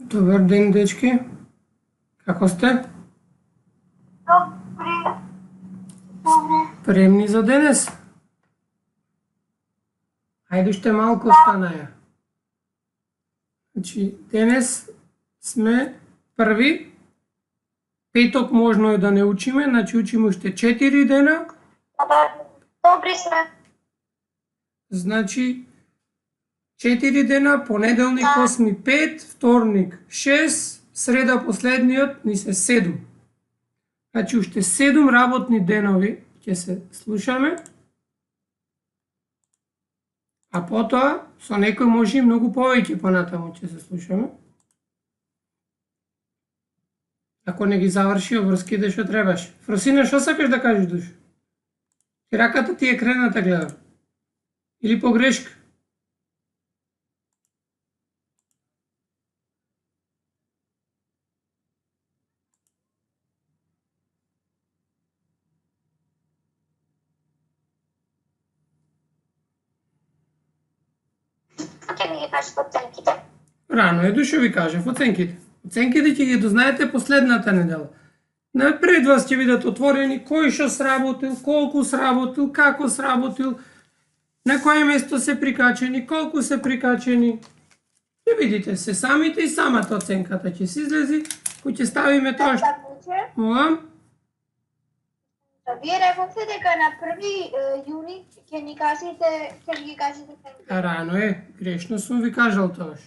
Добар ден, дечки. Како сте? Добре. Добре. Премни за денес? Ајде уште малку остана ја. Значи, денес сме први. Петок можно е да не учиме, значи учиме уште 4 дена. Добри сме. Значи, 4 дена, понеделник 8 5, вторник 6, среда последниот ни се 7. Значи уште 7 работни денови ќе се слушаме. А потоа, со некој може и многу повеќе понатаму ќе се слушаме. Ако не ги заврши обврските што требаш. Фросина, што сакаш да кажеш, душ? Раката ти е крената, гледам. Или погрешка? Ќе ми ги кажеш оценките. Рано е, душо ви кажав, оценките. Оценките ќе ги дознаете последната недела. Напред вас ќе бидат отворени кој што сработил, колку сработил, како сработил, на кое место се прикачени, колку се прикачени. Ќе видите се самите и самата оценката ќе се излези, кој ќе ставиме тоа што... Молам? Вие рекохте дека на 1 јуни ќе ги кажете оценките. Рано е, грешно сум ви кажал тоаш.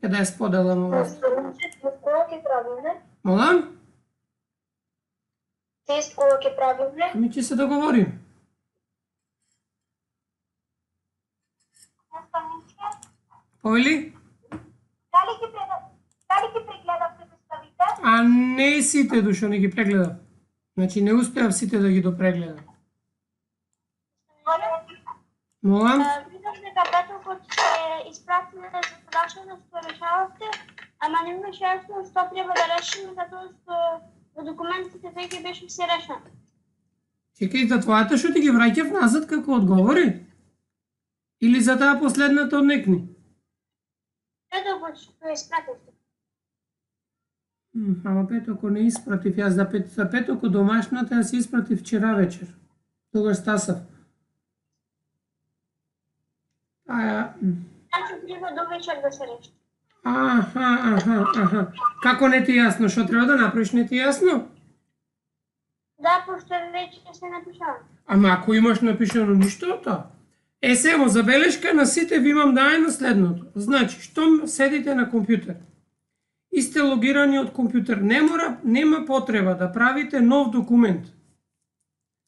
Каде ја споделам вас? Кога ќе правиме? Молам? Тест кога ќе правиме? Ами ќе се договорим. Појли? Дали ќе прегледавте теставите? А не сите, душо, не ги прегледав. Значи не успеав сите да ги допрегледам. Молам? Видов дека петокот ќе испратиме задачата што решававте, ама не имаше ясно што треба да решиме, затоа што во документите веќе беше се решено. Чекај, за твојата што ти ги враќав назад како одговори? Или за таа последната од некни? Петокот што испративте. Ама петоко не испратив, јас за петоко домашната ја се испратив вчера вечер. Тогаш стасав. Значи треба до вечер да се реши. Аха. Како не ти е јасно? Што треба да направиш, не ти е јасно? Да, пошто веќе се напишава. Ама ако имаш напишано ништо од тоа? Само забелешка на сите ви имам дајано следното. Значи, штом седите на компјутер и сте логирани од компјутер, нема потреба да правите нов документ.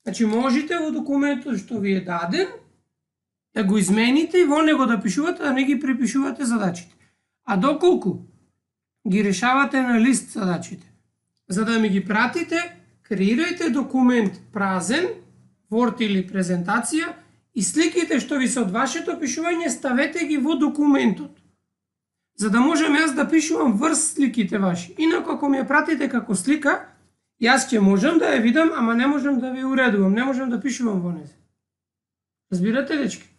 Значи, можете во документот што ви е даден, да го измените и во него да пишувате, да не ги препишувате задачите. А доколку ги решавате на лист задачите, за да ми ги пратите, креирајте документ празен, Word или презентација, и сликите што ви се од вашето пишување ставете ги во документот. За да можам јас да пишувам врз сликите ваши. Инако ако ми ја пратите како слика, јас ќе можам да ја видам, ама не можам да ви уредувам, не можам да пишувам во неја. Разбирате, дечки?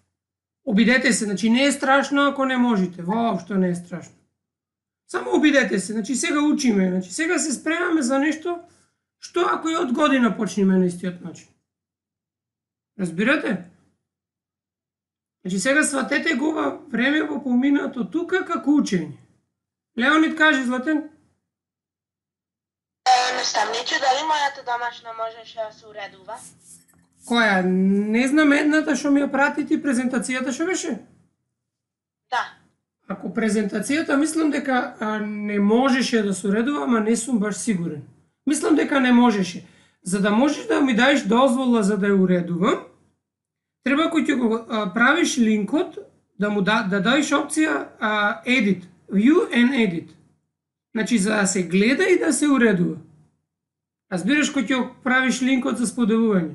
Обидете се, значи не е страшно ако не можете, воопшто не е страшно. Само обидете се, значи сега учиме, значи сега се спремаме за нешто што ако и од година почнеме на истиот начин. Разбирате? Значи сега сватете го ова време во поминато тука како учење. Леонид, кажи, Златен. Не сам ничу, дали мојата домашна можеше да се уредува? Која? Не знам едната што ми ја прати ти, презентацијата што беше? Да. Ако презентацијата мислам дека не можеше да се уредува, ама не сум баш сигурен. Мислам дека не можеше. За да можеш да ми даеш дозвола за да ја уредувам, треба кој ќе го правиш линкот, да даеш опција edit, view and edit. Значи за да се гледа и да се уредува. Разбираш, кој ќе правиш линкот за споделување.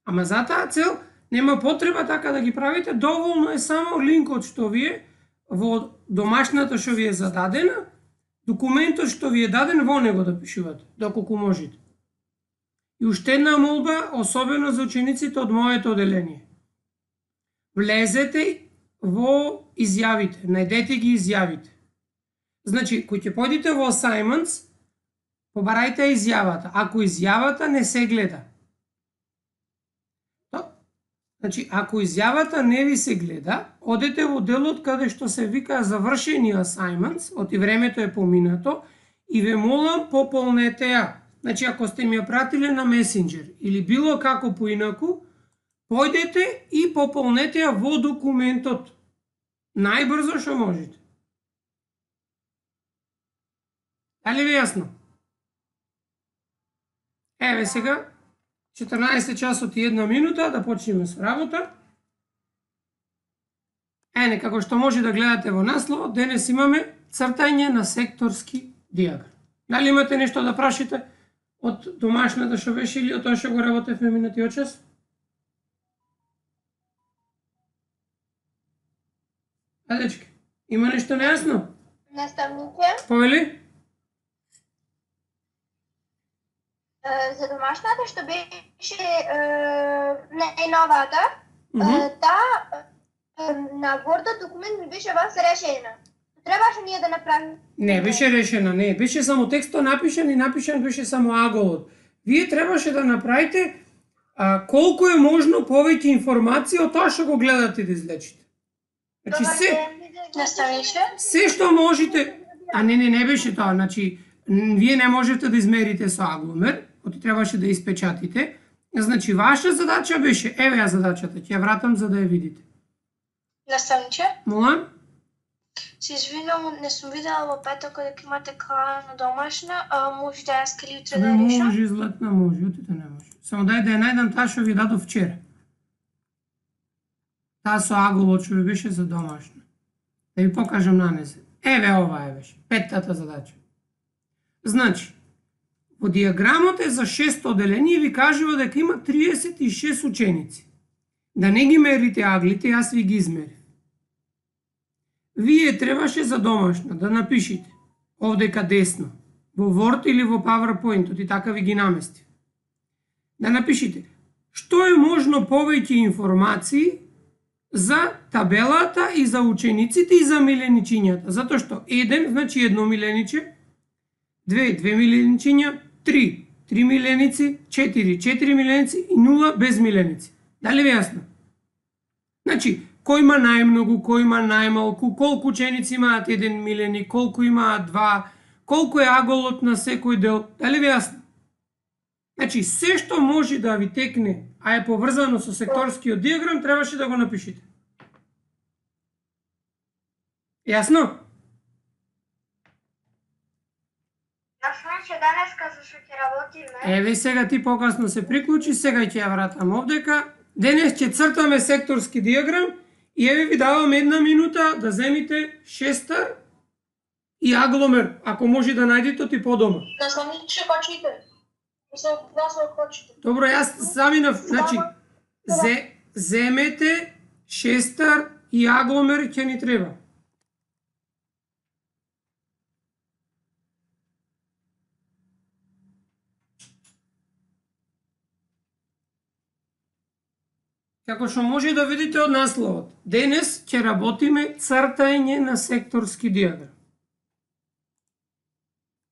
Ама за таа цел нема потреба така да ги правите, доволно е само линкот што ви е во домашната што ви е зададена, документот што ви е даден во него да пишувате, доколку можете. И уште една молба, особено за учениците од моето оделение. Влезете во изјавите, најдете ги изјавите. Значи, кој ќе појдете во assignments, побарајте изјавата. Ако изјавата не се гледа. Значи, ако изјавата не ви се гледа, одете во делот каде што се вика завршени assignments, оти времето е поминато, и ве молам пополнете ја. Значи, ако сте ми ја пратиле на Messenger или било како поинаку, појдете и пополнете ја во документот. Најбрзо што можете. Дали ви јасно? Еве сега, 14 часот и 1 минута, да почнеме со работа. Како што може да гледате во насловот, денес имаме цртање на секторски диаграм. Дали имате нешто да прашите од домашната што беше или од тоа што го работевме минатиот час? Дечки, има нешто нејасно? Наставнице, Повели? за домашната што беше најновата, на Word документ ми беше вас решена. Требаше ние да направиме. Не беше решена, не. Беше само текстот напишан и напишан беше само аголот. Вие требаше да направите колку е можно повеќе информација од тоа што го гледате да излечите. Значи се што можете, не беше тоа, значи вие не можете да измерите со агломер, оти требаше да испечатите. Значи ваша задача беше, еве ја задачата, ќе ја вратам за да ја видите. Наставниче, Молам? се извинувам, не сум видела во петок дека имате клана домашна, може да ја скали утре да решам? Може, Златна, може, утите не може. Само дај да ја најдам таа што ви дадов вчера. Таа со аголот што ви беше за домашна. Да ви покажам нанесе. Еве ова е беше, петтата задача. Значи, во диаграмот е за 6 оделение и ви кажува дека има 36 ученици. Да не ги мерите аглите, јас ви ги измерив. Вие требаше за домашна да напишите овдека десно, во Word или во PowerPoint, и така ви ги намести. Да напишите што е можно повеќе информации за табелата и за учениците и за миленичињата. Затоа што 1 значи 1 милениче, 2 миленичиња, 3 миленици, 4 миленици и 0 без миленици. Дали ви јасно? Значи, кој има најмногу, кој има најмалку, колку ученици имаат 1 миленик, колку имаат 2, колку е аголот на секој дел. Дали ви јасно? Значи, се што може да ви текне, а е поврзано со секторскиот диаграм, требаше да го напишите. Јасно? Јасно е, че денеска за што ќе работиме. Еве сега ти покасно се приклучи, сега ќе ја вратам овдека. Денес ќе цртаме секторски диаграм и еве ви давам 1 минута да земите шестар и агломер, ако може да најдете ти по дома. Наставниче, кочите. Да се кочите. Добро, јас заминав, значи, земете шестар и агломер ќе ни треба. Како што може да видите од насловот, денес ќе работиме цртање на секторски диаграм.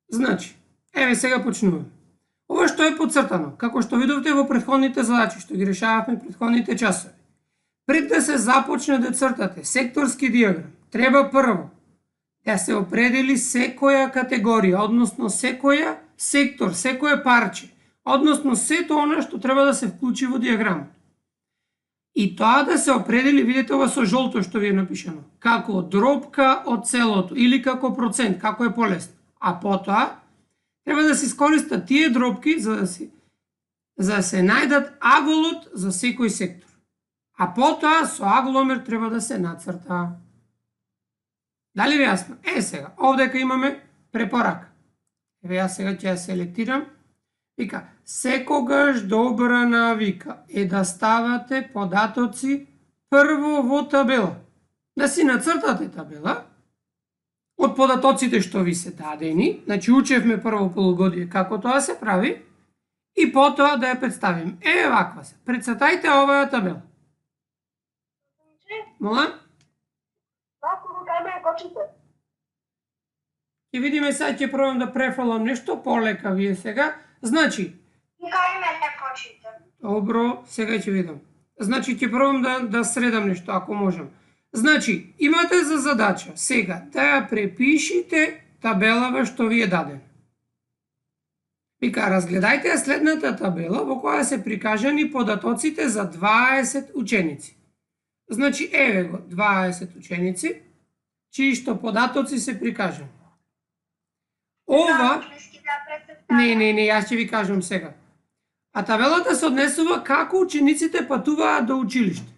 Значи, еве сега почнуваме. Ова што е поцртано, како што видовте во претходните задачи, што ги решававме претходните часови. Пред да се започне да цртате секторски диаграм, треба прво да се определи секоја категорија, односно секоја сектор, секоја парче, односно сето она што треба да се вклучи во диаграмот. И тоа да се определи, видите ова со жолто што ви е напишано, како дробка од целото или како процент, како е полесно. А потоа треба да се искористат тие дробки за да се најдат аголот за секој сектор. А потоа со агломер треба да се нацрта. Дали ви јасно? Сега, овдека имаме препорака. Еве јас сега ќе ја селектирам. Вика, секогаш добра навика е да ставате податоци прво во табела. Да си нацртате табела од податоците што ви се дадени, значи учевме прво полугодие како тоа се прави, и потоа да ја представим. Еве ваква се. Прецртајте оваа табела. Мола? Вако го кај ме кочите. Ќе видиме сега, ќе пробам да префалам нешто полека вие сега. Значи, И кај мене почите. добро, сега ќе видам. Значи ќе пробам да средам нешто ако можам. Значи, имате за задача сега да ја препишите табелава што ви е дадена. Вика, разгледајте ја следната табела во која се прикажани податоците за 20 ученици. Значи, еве го, 20 ученици, чии што податоци се прикажани. Ова, не, јас ќе ви кажам сега. А табелата се однесува како учениците патуваат до училиште.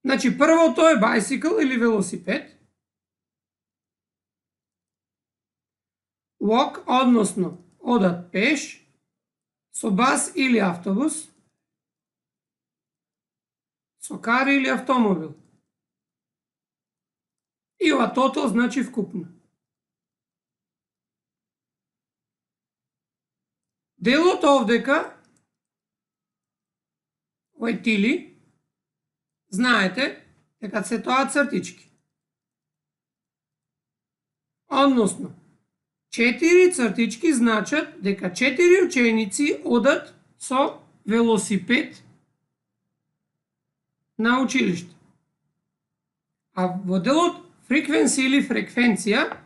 Значи, првото е bicycle или велосипед. Walk, односно, одат пеш, со бас или автобус, со кар или автомобил. И ова total значи вкупно. Делото овдека, овој тили, знаете дека се тоа цртички. Односно, 4 цртички значат дека 4 ученици одат со велосипед на училиште. А во делот фреквенција или фреквенција,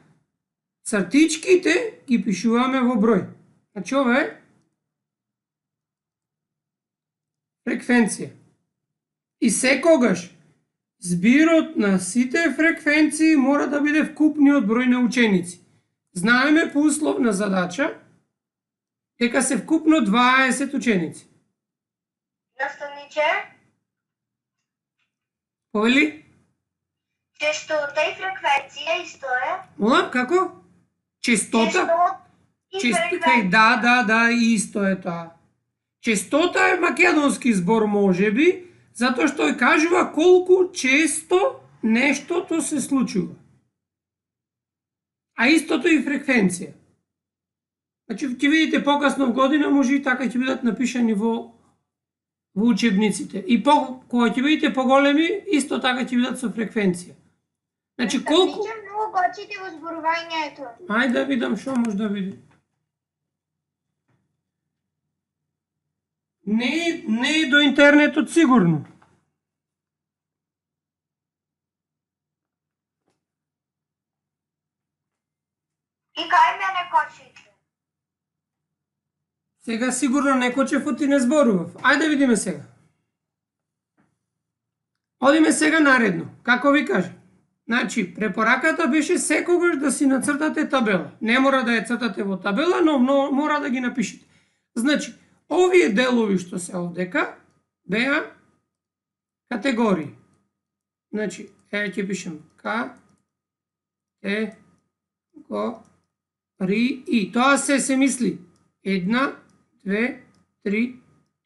цртичките ги пишуваме во број. Значи ова е фреквенција. И секогаш збирот на сите фреквенции мора да биде вкупниот број на ученици. Знаеме по условна задача дека се вкупно 20 ученици. Наставниче, Повели? честота и фреквенција исто е. Молам, како? Честота? И фреквенција. Да, исто е тоа. Честота е македонски збор можеби, затоа што ја кажува колку често нештото се случува. А истото и фреквенција. Значи, ќе видите покасно в година, може и така ќе бидат напишани во учебниците. И кога ќе видите поголеми, исто така ќе бидат со фреквенција. Значи, колку... Наставниче, многу гочите во зборувањето. Ајде да видам што може да види. Не е до интернетот сигурно. И кај мене кочите. Сега сигурно не кочев и не зборував. Ајде да видиме сега. Одиме сега наредно. Како ви кажа? Значи, препораката беше секогаш да си нацртате табела. Не мора да ја цртате во табела, но мора да ги напишете. Значи, овие делови што се овдека беа категории. Значи, ќе пишем К, Т, Го, Ри, И. Тоа се мисли 1, 2, 3,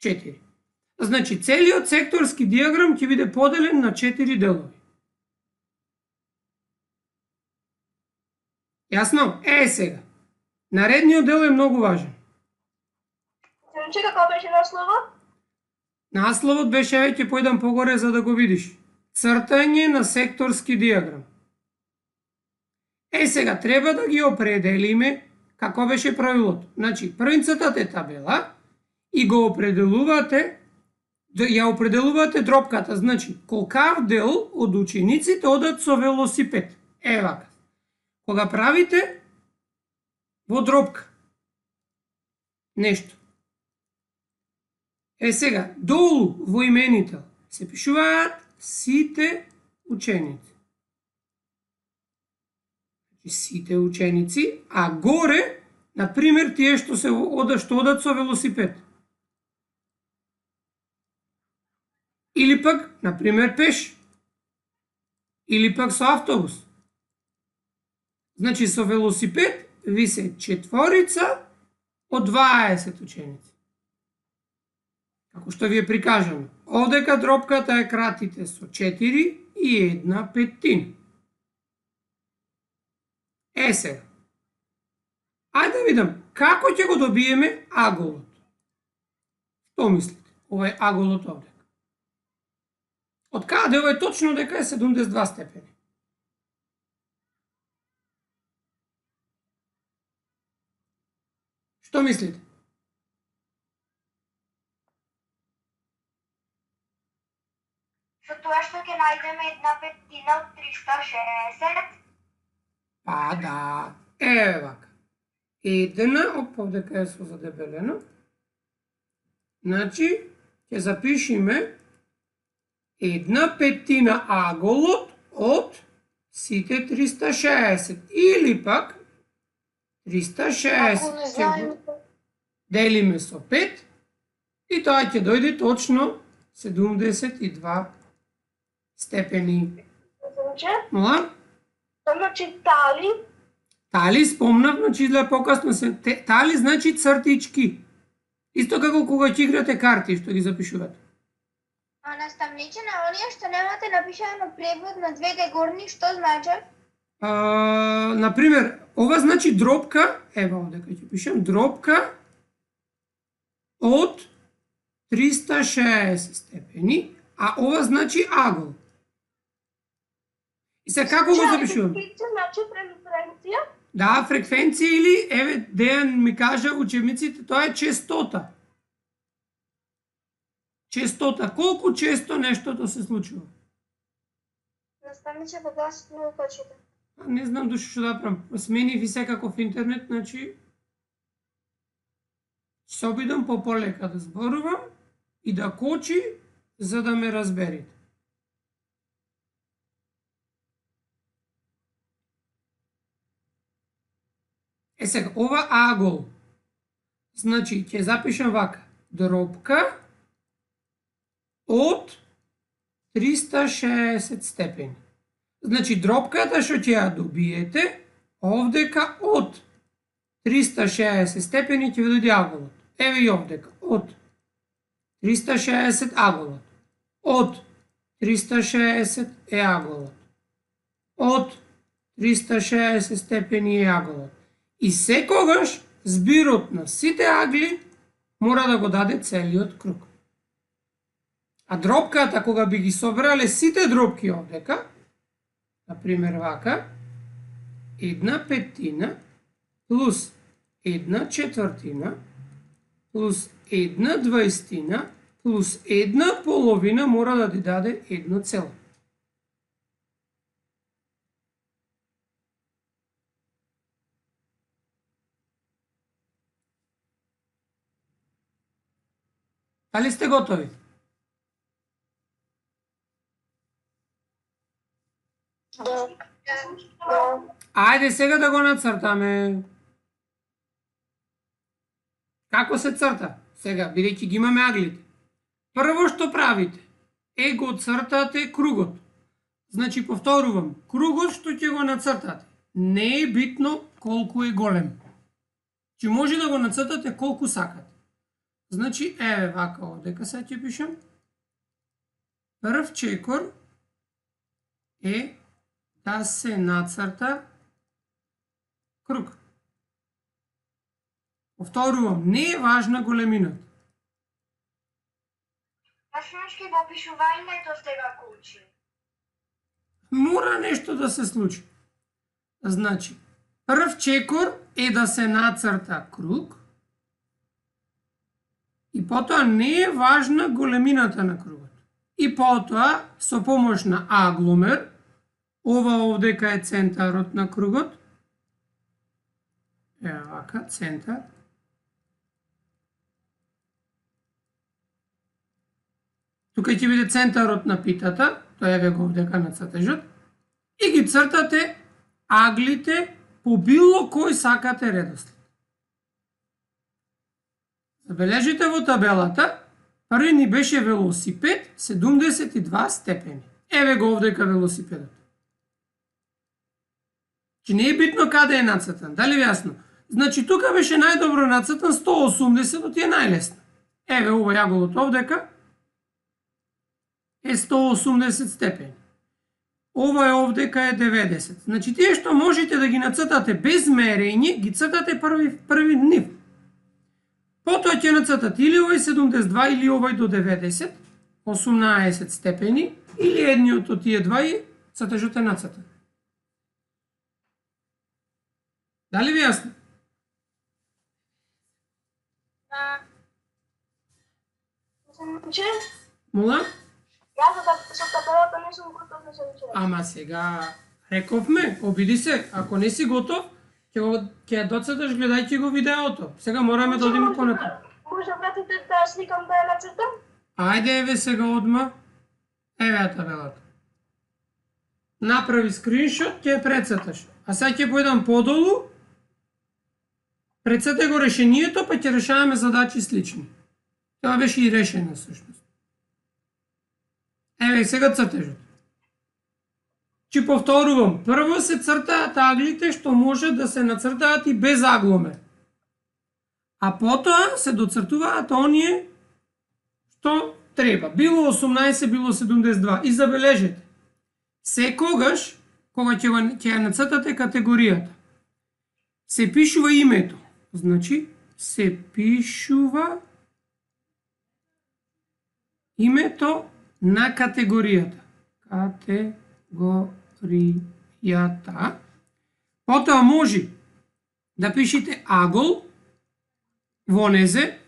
4. Значи, целиот секторски диаграм ќе биде поделен на 4 делови. Јасно? Сега. Наредниот дел е многу важен. Наставниче, како беше насловот? Насловот беше, ќе појдам погоре за да го видиш. Цртање на секторски диаграм. Сега, треба да ги определиме како беше правилото. Значи, првин цртате табела и го определувате, ја определувате дропката. Значи, колкав дел од учениците одат со велосипед. Вака. Кога правите во дропка нешто. Сега, долу во именител се пишуваат сите ученици. Сите ученици, а горе, например, тие што одат со велосипед. Или пак, например, пеш. Или пак со автобус. Значи, со велосипед ви се четворица од 20 ученици. Како што ви е прикажано. Овдека дропката е кратите со 4 и 1/5. Сега. Ајде да видам, како ќе го добиеме аголот? Што мислите? Ова е аголот овдека. Од каде ова е точно дека е 72 степени? Што мислите? Со тоа што ќе најдеме 1/5 од 360. Па да, еве вака. Една, овдека е со задебелено. Значи, ќе запишеме 1/5 аголот од сите 360. Или пак 360 ќе го делиме со 5 и тоа ќе дојде точно 72 степени. Мола? Значи тали. Тали спомнав, значи изгледа покасно се. Тали значи цртички. Исто како кога ќе играте карти, што ги запишувате. А наставниче, на оние што немате напишано превод на двете горни, што значи? Например, ова значи дропка, ева овдека ќе пишем, дропка од 360 степени, а ова значи агол. И се како го запишувам? Значи преференција. Да, фреквенција или, еве, Дејан ми кажа учебниците, тоа е честота. Честота, колку често нештото се случува? Наставниче во гласот многу почита. Не знам души што да правам. Сменив и секако в интернет, значи се обидам полека да зборувам и да кочи за да ме разберете. Сега, ова агол. Значи, ќе запишам вака. Дропка од 360 степени. Значи, дропката што ќе ја добиете, овдека од 360 степени ќе ви дојде аголот. Еве и овдека, од 360 аголот. Од 360 е аголот. Од 360 степени е аголот. И секогаш збирот на сите агли мора да го даде целиот круг. А дропката, кога би ги собрале сите дропки овдека, например вака, 1/5 плюс 1/4 плюс 1/20 плюс 1/2 мора да ти даде 1 цело. Дали сте готови? Да. Ајде сега да го нацртаме. Како се црта? Сега, бидејќи ги имаме аглите. Прво што правите е го цртате кругот. Значи, повторувам, кругот што ќе го нацртате не е битно колку е голем. Че може да го нацртате колку сакате. Значи, еве вака овдека сега ќе пишам. Прв чекор е да се нацрта круг. Повторувам, не е важна големината. Машински во пишувањето сега го учи. Мора нешто да се случи. Значи, прв чекор е да се нацрта круг и потоа не е важна големината на кругот. И потоа, со помош на агломер, ова овдека е центарот на кругот. Ева вака, центар. Тука ќе биде центарот на питата, тоа е го овдека на цртежот, и ги цртате аглите по било кој сакате редослед. Забележите во табелата, први ни беше велосипед 72 степени. Еве го овдека велосипедот. Че не е битно каде е нацртан, дали ви јасно? Значи тука беше најдобро нацртан 180, ти е најлесно. Еве ова јаголот овдека е 180 степени. Ова е овдека е 90. Значи тие што можете да ги нацртате без мерење, ги цртате први нив. Потоа ќе нацртате или овој 72 или овој до 90, 18 степени, или едниот од тие два и цртежот е нацртан. Дали ви јасно? Че? Мола? Јас со табелата не сум готов да се учам. Ама сега рековме, обиди се, ако не си готов, ќе ја доцеташ гледајќи го видеото. Сега мораме да одиме понатаму. Може да пратите да ја сликам да ја нацртам? Ајде еве сега одма. Еве ја табелата. Направи скриншот, ќе ја прецеташ. А сега ќе појдам подолу. Прецете го решението, па ќе решаваме задачи слични. Тоа беше и решено всушност. Еве сега цртежот. Чи повторувам, прво се цртаат аглите што може да се нацртаат и без агломер. А потоа се доцртуваат оние што треба. Било 18, било 72. И забележете, секогаш, кога ќе ја нацртате категоријата, се пишува името. Значи, се пишува името на категоријата. Категоријата. Потоа може да пишете агол, вонезе,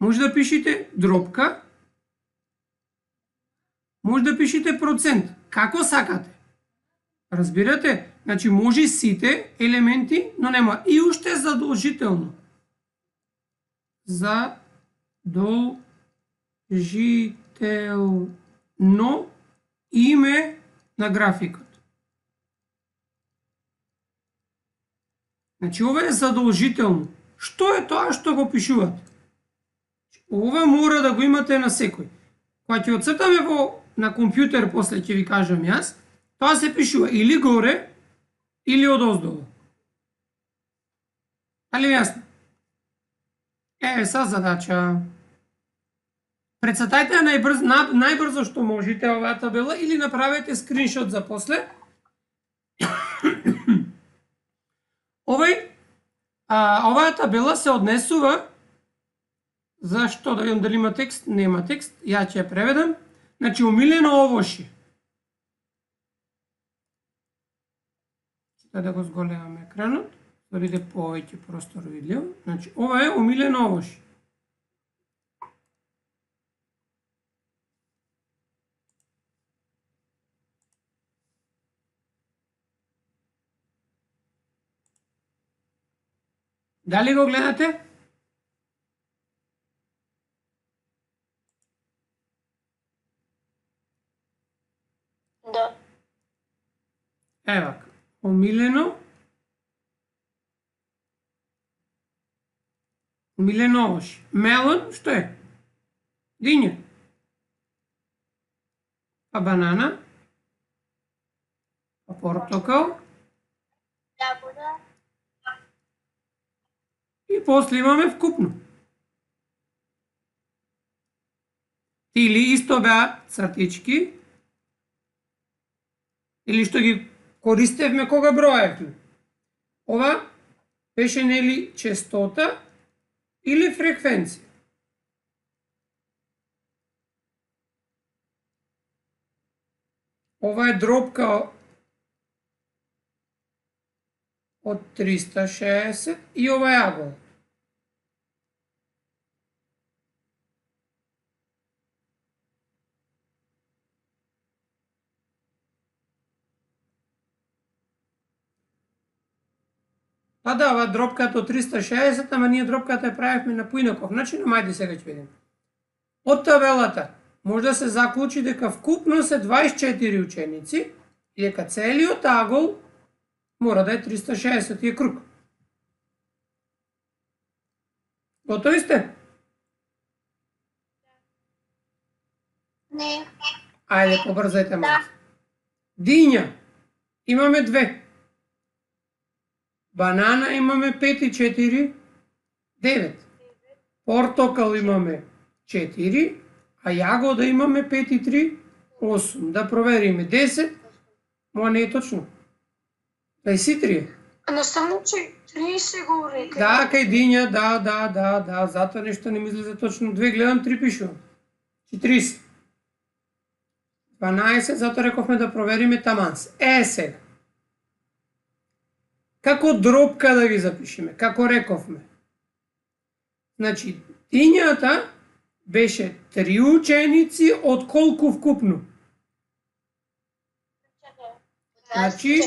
може да пишете дропка, може да пишете процент. Како сакате. Разбирате? Значи може сите елементи, но нема. И уште задолжително. Задолжително име на графикот. Значи ова е задолжително. Што е тоа што го пишувате? Ова мора да го имате на секој. Кога ќе оцртаме на компјутер, после ќе ви кажам јас, тоа се пишува или горе, или одоздолу. Али јасно? Еве са задача. Прецетајте најбрзо што можете оваа табела или направете скриншот за после. Оваа табела се однесува, зашто да видам дали има текст, нема текст, ја ќе ја преведам. Значи, омилено овошје. Да го зголемам екранот, да биде повеќе простор видливо. Значи, ова е омилено овошје. Дали го гледате? Да. Евака. Омилено овошје. Мелон, што е? Диња. Па банана. Па портокал. Јагода. И после имаме вкупно. Или исто беа цртички, или што ги користевме кога броевме. Ова беше нели честота или фреквенција. Ова е дропка од 360 и ова е агол. Па да, ова дропката од 360, ама ние дропката ја правевме на поинаков начин, ама ајде сега ќе видим. Од табелата може да се заклучи дека вкупно се 24 ученици и дека целиот агол мора да е 360 и е круг. Готови сте? Не. Ајде, побрзајте малку. Диња имаме 2. Банана имаме 5 и 4, 9. Портокал имаме 4, а јагода имаме 5 и 3, 8. Да провериме. 10, моја не е точно. 23. Едноставно, че 30 го рекли. Да, кај диња, да, затоа нешто не ми излезе точно 2, гледам 3 пишувам. 40. 12, затоа рековме да провериме таманс. Сега. Како дропка да ги запишеме, како рековме. Значи, Шестињата беше 3 ученици од колку вкупно? Значи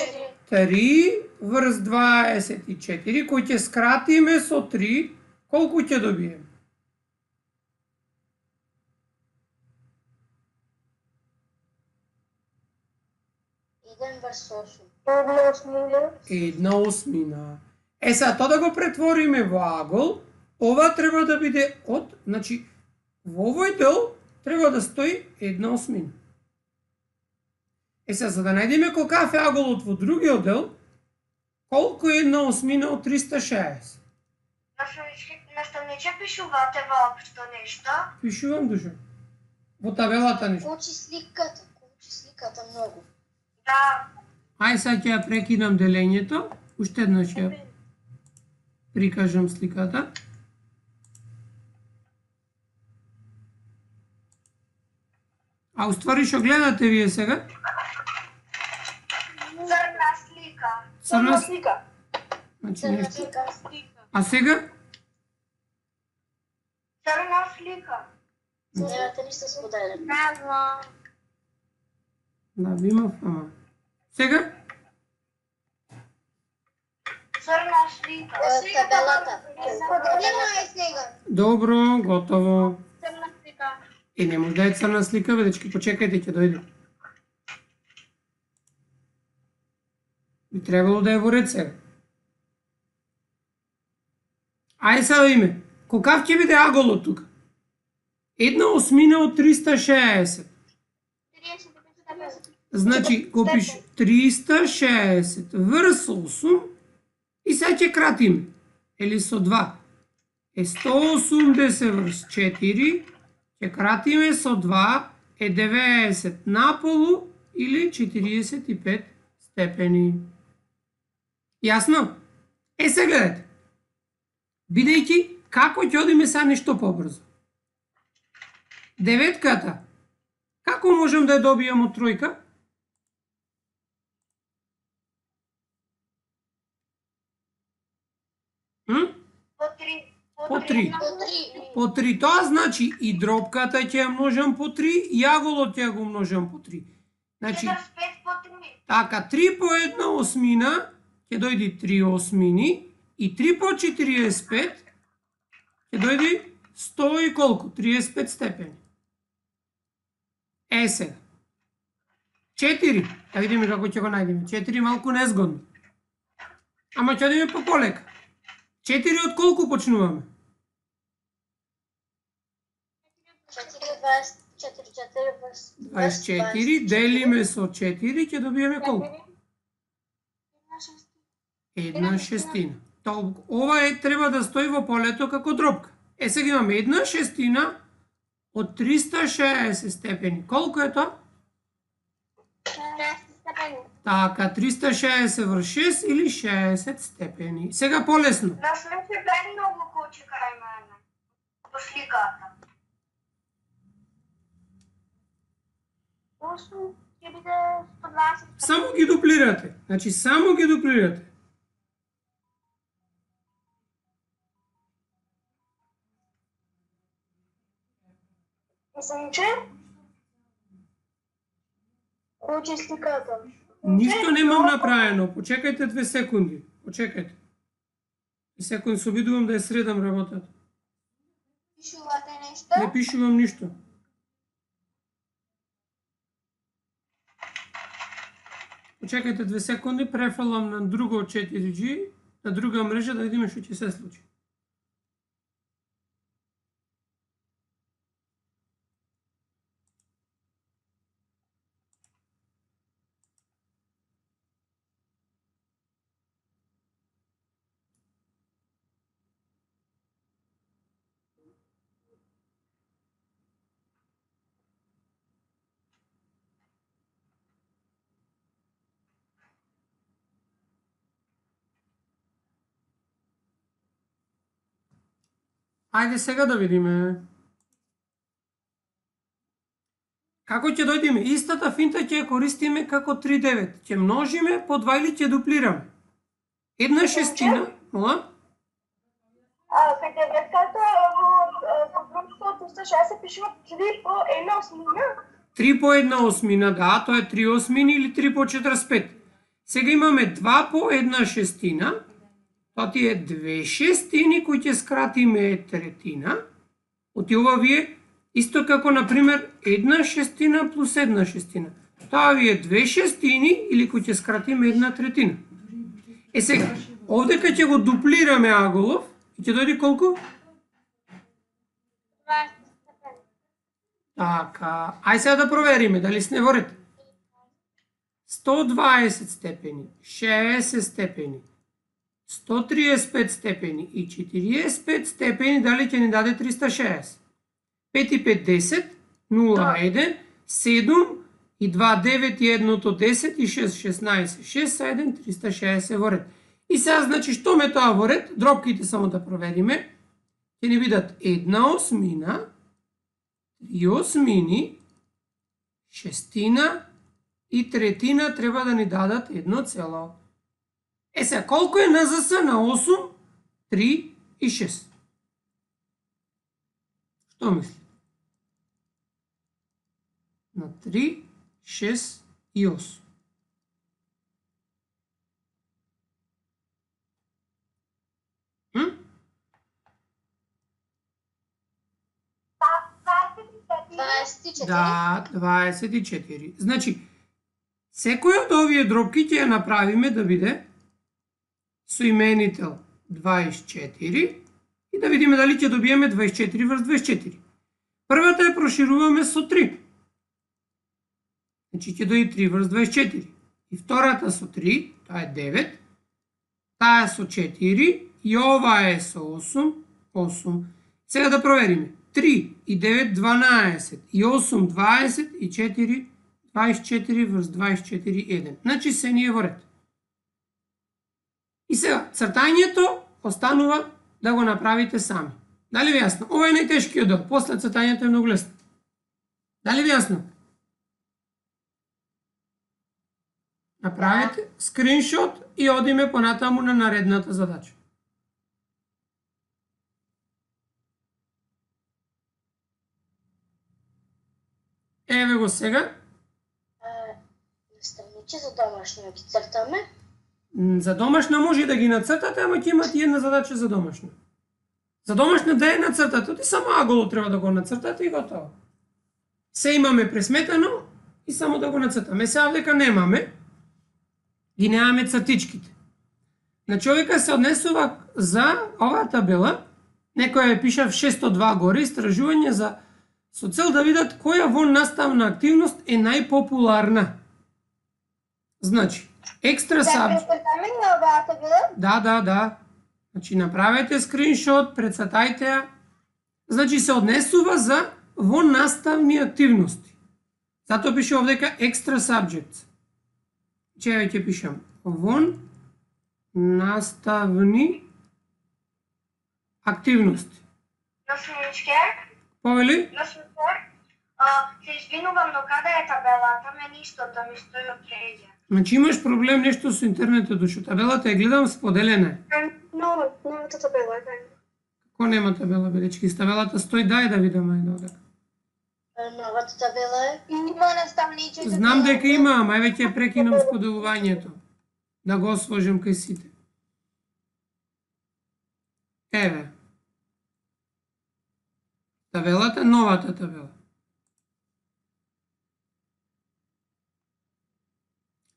3 врз 24, кој ќе скратиме со 3, колку ќе добиеме? 1/8. Сега тоа да го претвориме во агол, ова треба да биде од, значи во овој дел треба да стои 1/8. Сега за да најдеме колкав е аголот во другиот дел, колку е 1/8 од 360? Наставниче, пишувате воопшто нешто? Пишувам душа. Во табелата нешто. Учи сликата многу. Да. Ај сега ќе ја прекинам делењето, уште еднаш ќе прикажам сликата. А уствари што гледате вие сега? Црна слика. Црна слика. Значи нешто. А сега? Црна слика. Немате ништо споделено. Не знам. Да, имав, ама. Сега? Црна слика. Табелата. Споделено е сега. Добро, готово. Црна слика. Не може да е црна слика, бе, дечки, почекајте, ќе дојде. Би требало да е во ред сега. Ајде сега да име. Колкав ќе биде аголот тука? 1/8 од 360. 35. Значи, го пише 360 врз 8 и сега ќе кратиме. Или со 2. Е 180 врз 4, ќе кратиме со 2, е 90 наполу или 45 степени. Јасно? Е, сега гледате. Бидејќи, како ќе одиме сега нешто побрзо? Деветката, како можам да ја добијам од тројка? По 3. По 3. Тоа значи и дробката ќе ја множам по 3, и аголот ќе го множам по 3. Значи, 5 по 3. така, 3 по 1/8 ќе дојде 3/8 и 3 по 45 ќе дојде 100 и колку? 35 степени. Е сега. 4. Да видиме како ќе го најдеме. 4 малку незгодно. Ама ќе одиме по полека. 4 од колку почнуваме? 24 делиме со 4 ќе добиеме колку? 1/6. Ова треба да стои во полето како дробка. Е сега имаме 1/6 од 360 степени. Колку е тоа? 6 степени. Така, 360 врз 6 или 60 степени. Сега полесно. На слика бе многу кучи крај мене. По сликата. 8 ќе биде 120. Само ги дуплирате. Значи, само ги дуплирате. Мислам, че учи сликата. Ништо немам направено. Почекајте 2 секунди. Почекајте. 2 секунди се обидувам да ја средам работата. Пишувате нешто? Не пишувам ништо. Почекајте 2 секунди, префалам на друго 4G, на друга мрежа да видиме што ќе се случи. Ајде сега да видиме. Како ќе дојдеме? Истата финта ќе ја користиме како 3,9. Ќе множиме по 2 или ќе дуплираме. 1/6, мола? Кај деветката во друг 360 пишува 3 по 1 осмина. 3 по 1 осмина, да, тоа е 3 осмини или 3 по 45. Сега имаме 2 по 1 шестина, тоа ти е 2 шестини кои ќе скратиме третина. Оти ова ви е исто како, например, 1 шестина плюс 1 шестина. Тоа ви е 2 шестини или кои ќе скратиме 1 третина. Сега, овдека ќе го дуплираме аголов и ќе дојде колку? 20 степени. Така, ај сега да провериме дали сте во ред. 120 степени, 60 степени, 135 степени и 45 степени, дали ќе ни даде 360? 5 и 5 10, 0 1, 7 и 2 9 и 1 10 и 6 16, 6 са 1 360 во ред. И сега, значи, што ме тоа во ред? Дробките само да провериме. Ќе ни бидат 1 осмина, 3 осмини, шестина и третина треба да ни дадат 1 цело. Сега, колку е НЗС на 8, 3 и 6? Што мисли? На 3, 6 и 8. Hm? 24. Да, 24. Значи, секој од овие дробки ќе ја направиме да биде со именител 24 и да видиме дали ќе добиеме 24 врз 24. Првата ја прошируваме со 3. Значи ќе дојде 3 врз 24. И втората со 3, тоа е 9. Таа со 4 и ова е со 8, 8. Сега да провериме. 3 и 9, 12 и 8, 20 и 4, 24 врз 24, 1. Значи се ни е во ред. И сега, цртањето останува да го направите сами. Дали ви јасно? Ова е најтешкиот дел, после цртањето е многу лесно. Дали ви јасно? Направете скриншот и одиме понатаму на наредната задача. Еве го сега. Наставниче за домашно ги цртаме. За домашна може и да ги нацртате, ама ќе имате една задача за домашна. За домашна да е нацртате, ти само аголо треба да го нацртате и готово. Се имаме пресметано и само да го нацртаме. Сега дека немаме, ги немаме цртичките. Значи овека се однесува за оваа табела, некоја ја пишав 602 горе, истражување со цел да видат која во наставна активност е најпопуларна. Значи, екстра саб... Прецртаме ли оваа табела? Да. Значи, направете скриншот, прецртајте ја. Значи, се однесува за во наставни активности. Затоа пише овдека екстра subjects. Че ќе пишам во наставни активности. Наследничке? Повели? Се извинувам, но каде е табелата? Мене истото ми стои од средја. Значи имаш проблем нешто со интернетот, душо табелата ја гледам споделена е. Новата табела е. Како нема табела, белечки? С табелата стои, дај да видам ајде одека. Новата табела е. Има наставниче. Знам дека има, ама еве ќе прекинам споделувањето. Да го освожам кај сите. Еве. Табелата, новата табела.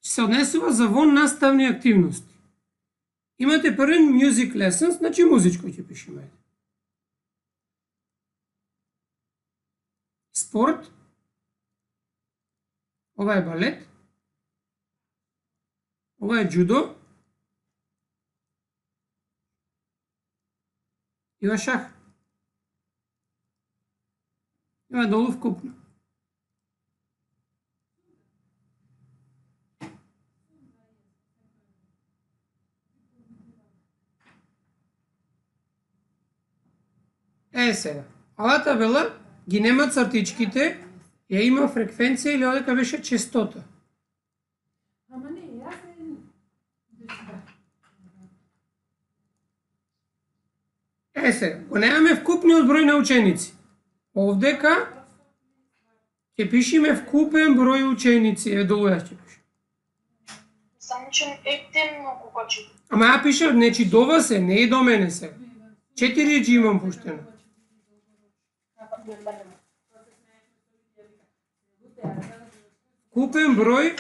Се однесува за вон наставни активности. Имате првен music lessons, значи музичко ќе пишеме. Спорт. Ова е балет. Ова е джудо. Има шах. Има долу вкупно. Сега. Оваа табела ги нема цртичките, ја има фреквенција или одека беше честота. Ама не, јас сега, го немаме вкупниот број на ученици. Овдека ќе пишеме вкупен број ученици. Еве долу јас ќе пишем. Само че е многу кочи. Ама ја пишам, значи до вас е, не е до мене сега. 4 ги имам пуштено. Вкупен број,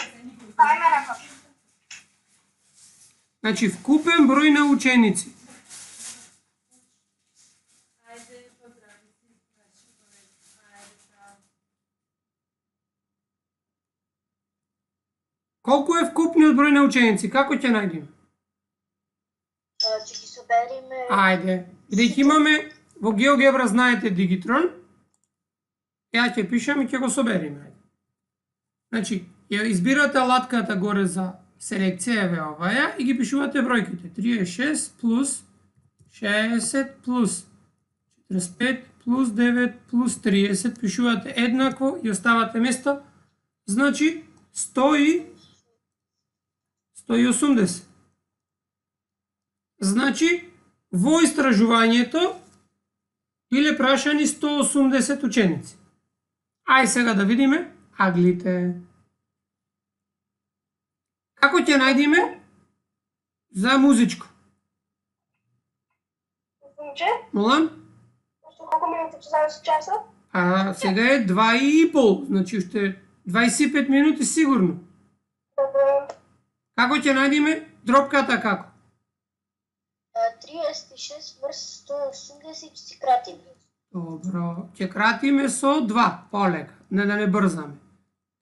Ајме рекам. значи вкупен број на ученици. Колку е вкупниот број на ученици? Како ќе најдеме? Ќе ги собериме. Ајде, бидејќи имаме во GeoGebra знаете Digitron, ја ќе пишам и ќе го собериме. Значи, ја избирате алатката горе за селекција, еве оваа, и ги пишувате бројките. 36 плюс 60 плюс 45 плюс 9 плюс 30, пишувате еднакво и оставате место. Значи, 180. Значи, во истражувањето биле прашани 180 ученици. Ај сега да видиме аглите. Како ќе најдеме за музичко? Значи, Молам? колку минути ќе заврши часот? А сега е 2,5, значи уште 25 минути сигурно. Како ќе најдеме дропката како? 36 врз 180 ќе си кратиме. Добро, ќе кратиме со 2, полека, не да не брзаме.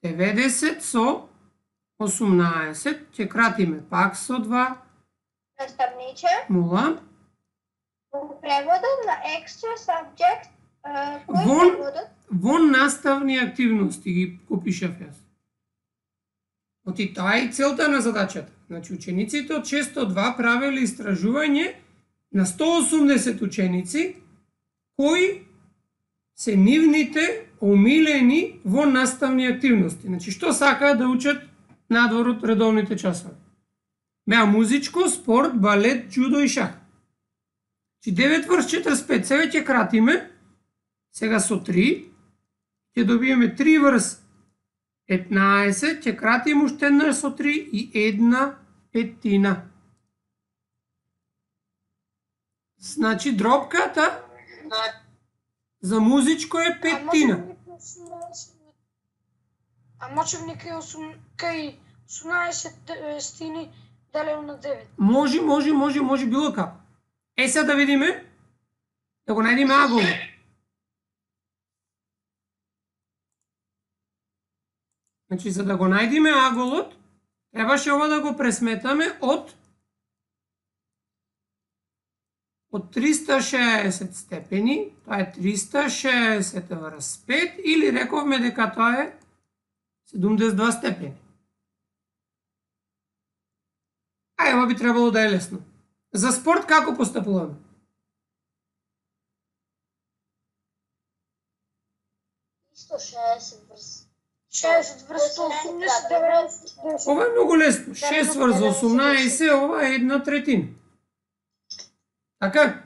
90 со 18, ќе кратиме пак со 2, Наставниче, молам. преводот на extra subject, кој Вон- преводот? Во наставни активности ги го пишав јас. Оти таа е и целта на задачата. Значи учениците од 602 правеле истражување на 180 ученици кои се нивните омилени во наставни активности. Значи што сакаат да учат надвор од редовните часови. Беа музичко, спорт, балет, џудо и шах. Значи 9 врз 45, сега ќе кратиме, сега со 3, ќе добиеме 3 врз 15, ќе кратиме уште еднаш со 3 и 1/5. Значи дропката за музичко е 5. А мочевник е 18 стини делено на 9. Може било како. Е сега да видиме, да го најдеме аголот. Значи за да го најдеме аголот, требаше ова да го пресметаме од 360 степени, тоа е 360 врз 5, или рековме дека тоа е 72 степени. Ај, ова би требало да е лесно. За спорт како постапуваме? Исто 60 врз 60 врз 180, 90. Ова е многу лесно. 6 врз 18, ова е 1/3. Така?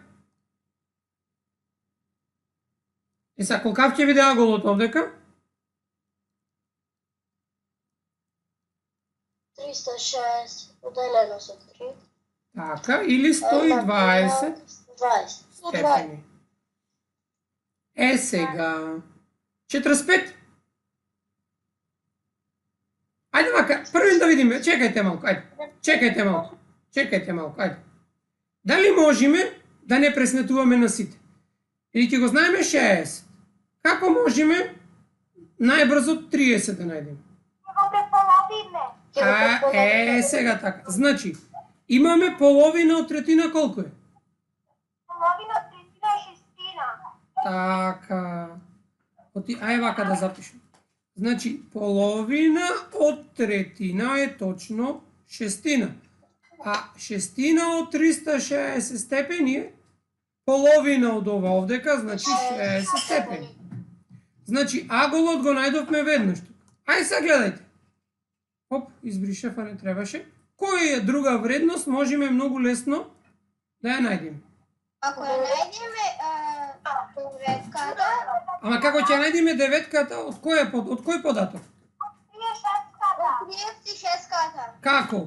Е са, колкав ќе биде аголот овдека? 360 поделено со 3. Така, или 120 20. степени. Е сега, 45. Ајде вака, првен да видиме, чекајте малку, ајде. Чекајте малку, ајде. Дали можеме да не пресметуваме на сите? Или ќе го знаеме 60. Како можеме најбрзо 30 да најдеме? Го преполовиме. Сега така. Значи, имаме половина од третина колку е? Половина, третина, шестина. Така. Ај вака да запишем. Значи, половина од третина е точно шестина. А шестина од 360 степени е половина од ова овдека, значи 60 степени. Значи, аголот го најдовме веднаш тука. Ај сега гледајте. Оп, избришав, а не требаше. Која е друга вредност можеме многу лесно да ја најдеме? Ако ја најдеме деветката, Ама како ќе најдеме деветката, од кој податок? 36-ката. Како?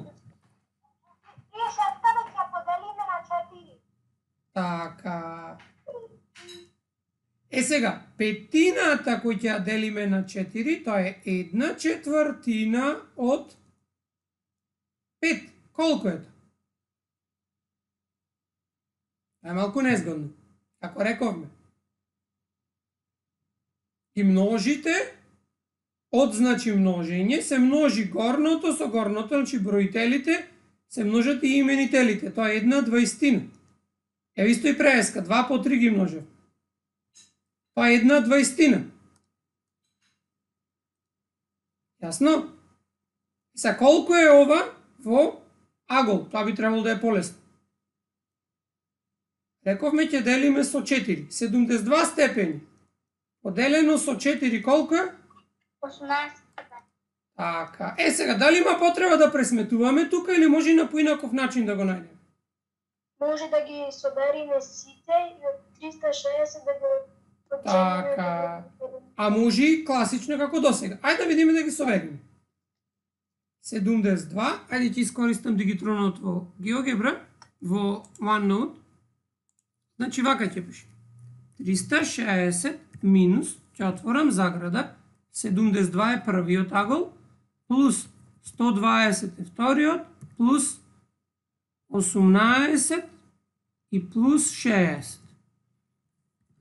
36-ката ќе поделиме на 4. Така. Сега, петината кој ќе ја делиме на 4, тоа е 1/4 од 5. Колку е тоа? Е малку незгодно. Како рековме. И множите, од значи множење, се множи горното со горното, значи броителите се множат и именителите. Тоа е 1/20. Ево исто и преска, 2 по 3 ги множев. Тоа е 1/20. Јасно? Са колку е ова во агол? Тоа би требало да е полесно. Рековме ќе делиме со 4. 72 степени. Поделено со 4 колку е? 18. Така. Сега, дали има потреба да пресметуваме тука или може и на поинаков начин да го најдеме? Може да ги собериме сите и од 360 да го подземиме. Така. А може и класично како досега. Ајде да видиме да ги собериме. 72, ајде ќе искористам дигитронот во GeoGebra, во OneNote. Значи вака ќе пише. 360 минус, ќе отворам заграда, 72 е првиот агол, плюс 120 е вториот, плюс 18 и плюс 60.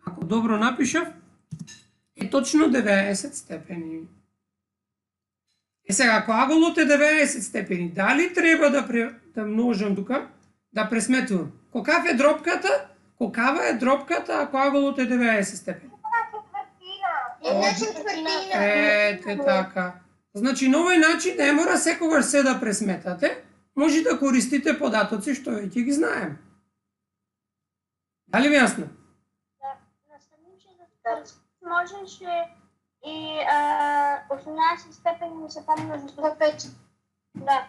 Ако добро напишав, е точно 90 степени. Сега, ако аголот е 90 степени, дали треба да множам тука, да пресметувам? Колкава е дропката, ако аголот е 90 степени? Ете така. Значи, на овој начин не мора секогаш се да пресметате, може да користите податоци што веќе ги знаеме. Дали ви јасно? На самиче можеше и 18 степени да се помножи со 5. Да.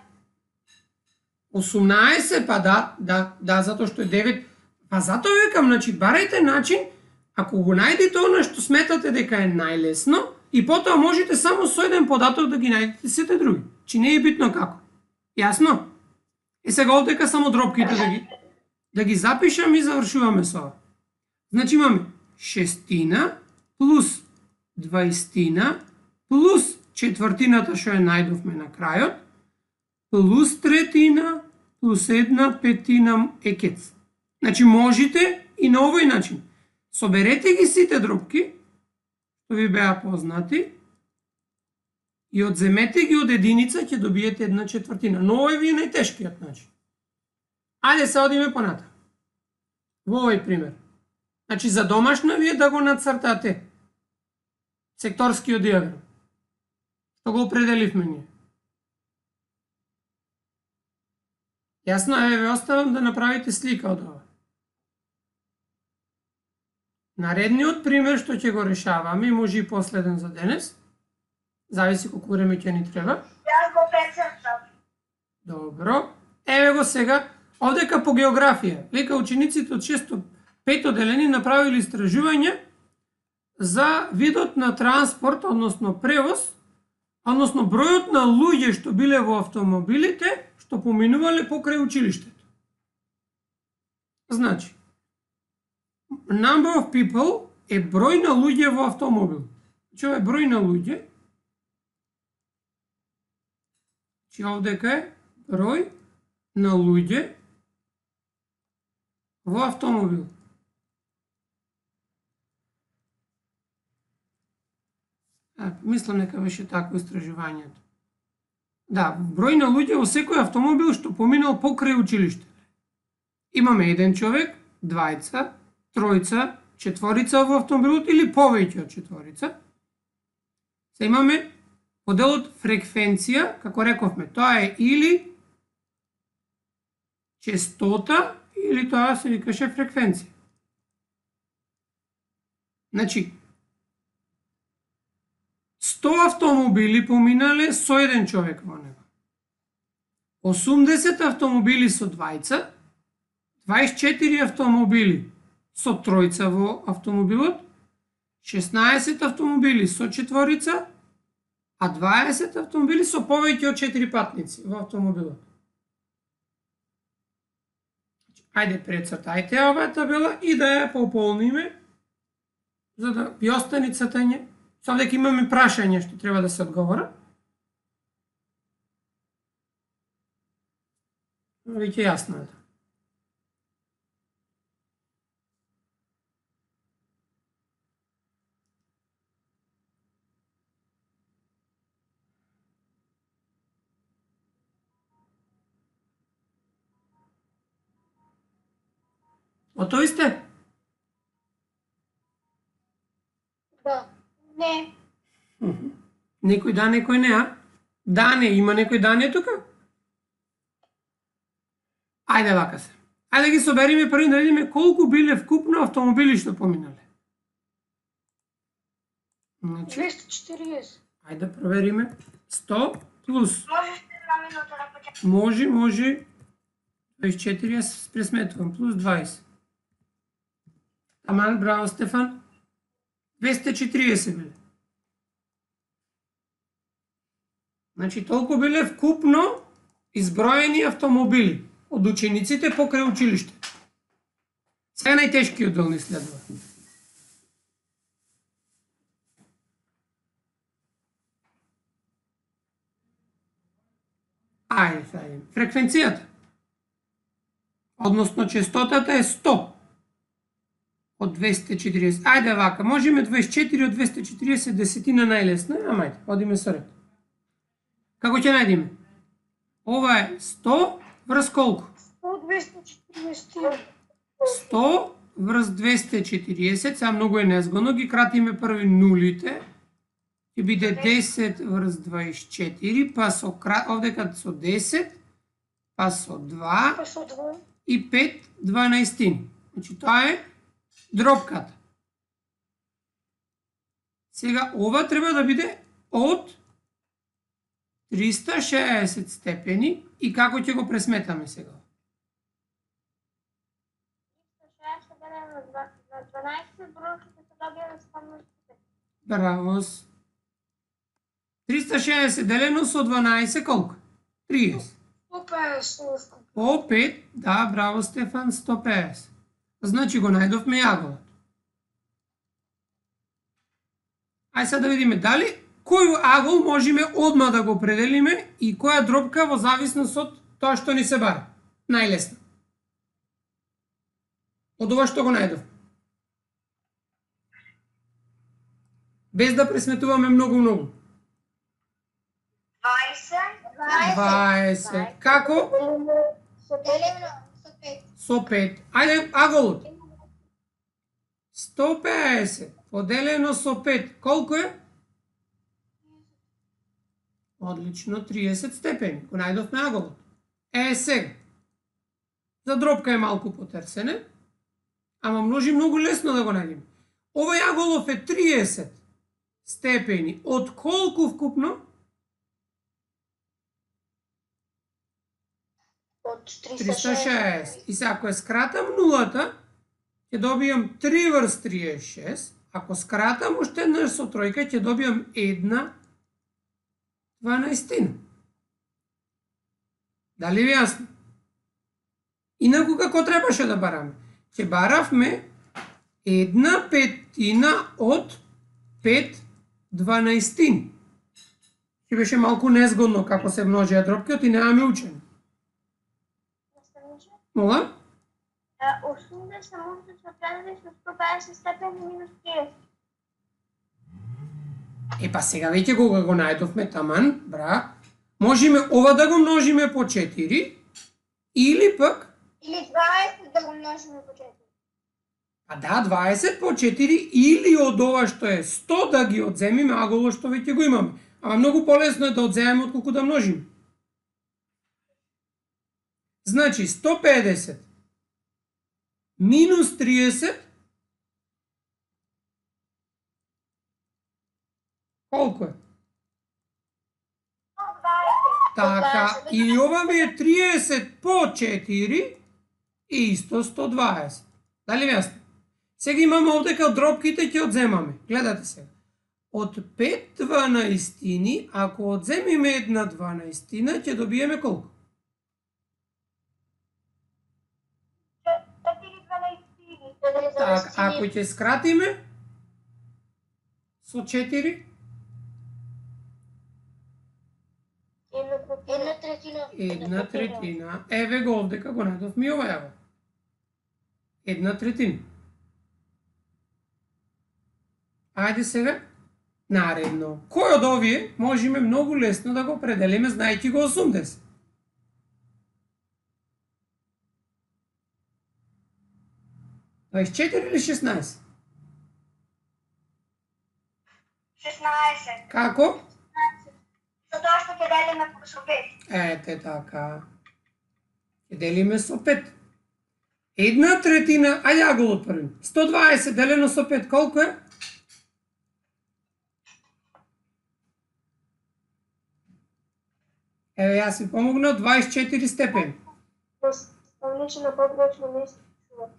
18, па да, затоа што е 9. Па затоа викам, значи, барајте начин, ако го најдете она што сметате дека е најлесно, и потоа можете само со еден податок да ги најдете сите други. Чи не е битно како. Јасно? Сега овдека само дропките да ги запишам и завршуваме со ова. Значи имаме 6 плюс 20 плюс четвртината што ја најдовме на крајот, плюс третина плюс 1/5 е кец. Значи можете и на овој начин. Соберете ги сите дропки, што ви беа познати, и одземете ги од единица, ќе добиете 1/4. Но овој ви е најтешкиот начин. Ајде се одиме понатаму. Во овој пример. Значи за домашна ви е да го нацртате секторскиот диаграм. Што го определивме ние. Јасно, еве ве оставам да направите слика од ова. Наредниот пример што ќе го решаваме, може и последен за денес, зависи колку време ќе ни треба. Јас го прецртав. Добро. Еве го сега, овдека по географија. Века учениците од 6-5 делени направили истражување за видот на транспорт, односно превоз, односно бројот на луѓе што биле во автомобилите, што поминувале покрај училиштето. Значи, number of people е број на луѓе во автомобил. Значи, ова е број на луѓе. Значи, овдека е број на луѓе во автомобил. Мислам дека беше тако истражувањето. Да, број на луѓе во секој автомобил што поминал покрај училиште. Имаме еден човек, двајца, тројца, четворица во автомобилот или повеќе од четворица. Се имаме поделот фреквенција, како рековме, тоа е или честота или тоа се викаше фреквенција. Значи, 100 автомобили поминале со еден човек во него. 80 автомобили со двајца, 24 автомобили со тројца во автомобилот, 16 автомобили со четворица, а 20 автомобили со повеќе од 4 патници во автомобилот. Ајде прецртајте оваа табела и да ја пополниме, за да ви остане цртање. Само дека имаме прашање што треба да се одговора. Веќе јасно е. Готови сте? Да. Не. Некој да, некој не, а? Дане, има некој Дане тука? Ајде вака се. Ајде ги собериме први да видиме колку биле вкупно автомобили што поминале. Значи, 240. ајде да провериме. 100 плюс. Можеш една минута да почекаш? Може. 24 јас пресметувам. Плюс 20. Таман, браво Стефан. 240 биле. Значи толку биле вкупно изброени автомобили од учениците покрај училиште. Сега најтешкиот дел ни следува. Ајде. Фреквенцијата. Односно честотата е 100 од 240. Ајде вака, можеме 24 од 240 десетина најлесно, ама ајде, одиме со ред. Како ќе најдеме? Ова е 100 врз колку? 240. 100 врз 240, сега многу е незгодно, ги кратиме први нулите, ќе биде 10 врз 24, па со овдека со 10, па со 2 Па со 2. и 5 12. Значи тоа е дробката. Сега ова треба да биде од 360 степени и како ќе го пресметаме сега? 360 делено на 12, бројките се добија само 5. Браво. 360 делено со 12 колку? 30. 150. По 5, да, браво Стефан, 150. Значи го најдовме јаголот. Ај сега да видиме дали кој агол можеме одма да го определиме и која дробка во зависност од тоа што ни се бара. Најлесно. Од ова што го најдов. Без да пресметуваме многу. 20. Како? Делено со 5. Со 5. Ајде, аголот. 150 поделено со 5. Колку е? Одлично, 30 степени. Го најдовме аголот. Сега. За дробка е малку потерсене, ама може многу лесно да го најдеме. Овој аголов е 30 степени. Од колку вкупно? Од 360. И сега ако ја скратам нулата, ќе добијам 3 врз 36. Ако скратам уште еднаш со тројка, ќе добијам 1 12. Дали ви јасно? Инаку како требаше да бараме? Ќе баравме 1 петина од 5 12. Ќе беше малку незгодно како се множеа дробки, оти немаме учени. Мола? 80 може да се определи со 150 степени минус 30. Па сега веќе кога го најдовме таман, бра, можеме ова да го множиме по 4 или пак Или 20 да го множиме по 4. А да, 20 по 4 или од ова што е 100 да ги одземиме аголо што веќе го имаме. Ама многу полесно е да одземеме отколку да множиме. Значи 150 минус 30 колку е? 120. Така, и ова ми е 30 по 4 и исто 120. Дали ми јасно? Сега имаме овдека дропките, ќе одземаме. Гледате сега. Од 5 12, ако одземиме една 12, ќе добиеме колку? 4 Так, ако ќе скратиме со 4, Една третина. една третина. Еве го овдека го најдов ми ова јаво. Една третина. Ајде сега, наредно. Кој од овие можеме многу лесно да го определиме знаејќи го 80? ...24 или 16? 16. Како? Затоа што ќе делиме со 5. Ете така. Ќе делиме со 5. Една третина, ајде ја го отпрвим. 120 делено со 5 колку е? Еве јас ви помогнав 24 степени. Наставниче на погрешно место.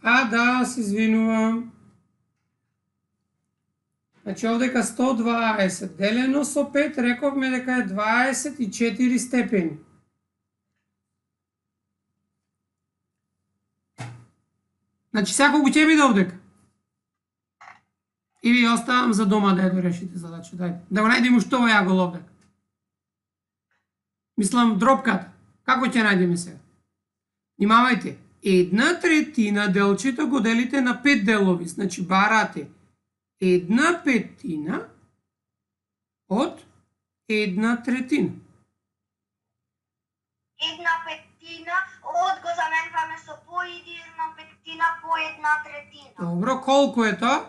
Да, се извинувам. Значи овдека 120 делено со 5, рековме дека е 24 степени. Значи секој ќе биде овдека. И ви оставам за дома да ја дорешите задача. Дајте. Да го најдеме уште ова јагол овдека. Мислам дропката. Како ќе најдеме сега? Внимавајте. Една третина делчето го делите на 5 делови. Значи барате една петина од една третина. Една петина од го заменуваме со по иди една петина по една третина. Добро, колку е тоа?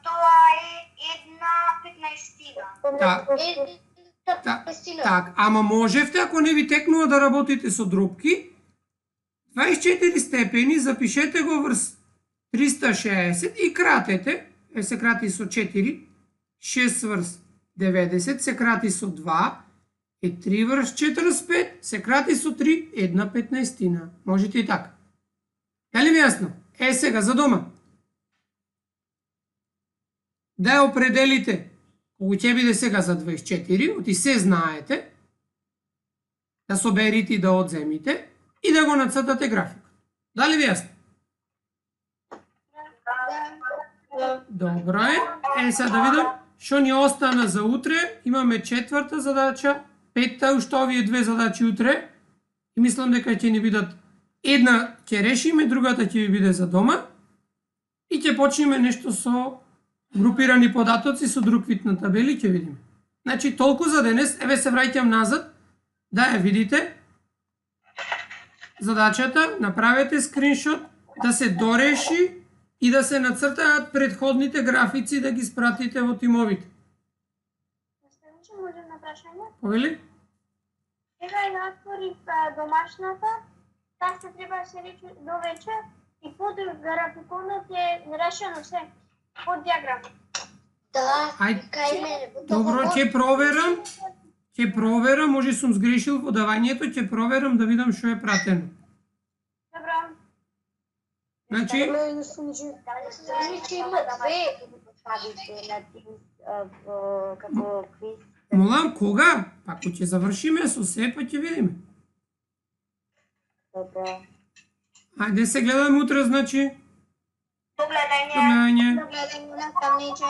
Тоа е една 15. Так, ама можевте, ако не ви текнува да работите со дропки, 24 степени, запишете го врз 360 и кратете, се крати со 4, 6 врз 90, се крати со 2, 3 врз 45, се крати со 3, една 15. Можете и така. Дали ви јасно? Сега за дома. Да ја определите кога ќе биде сега за 24, оти се знаете, да соберите и да одземите и да го нацртате график. Дали ви јасно? Добро е. Сега да видам што ни остана за утре. Имаме четврта задача, петта, уште овие две задачи утре. И мислам дека ќе ни бидат една ќе решиме, другата ќе ви биде за дома. И ќе почнеме нешто со групирани податоци со друг вид на табели, ќе видиме. Значи толку за денес. Еве се враќам назад да ја видите задачата, направете скриншот, да се дореши и да се нацртаат предходните графици да ги спратите во тимовите. Наставниче, може на прашање? Повели? Сега ја отворив домашната, таа се треба да се рече до вечер и под графиконот е решено се, под диаграма. Да, Ајде. кај мене. Добро, ќе проверам. Ќе проверам, може сум сгрешил во давањето, ќе проверам да видам што е пратено. Добро. Значи, Наставниче има две како квиз. молам, кога? Па ако ќе завршиме со се, па ќе видиме. Добро. Ајде се гледаме утре, значи. До гледање. До гледање. Наставниче.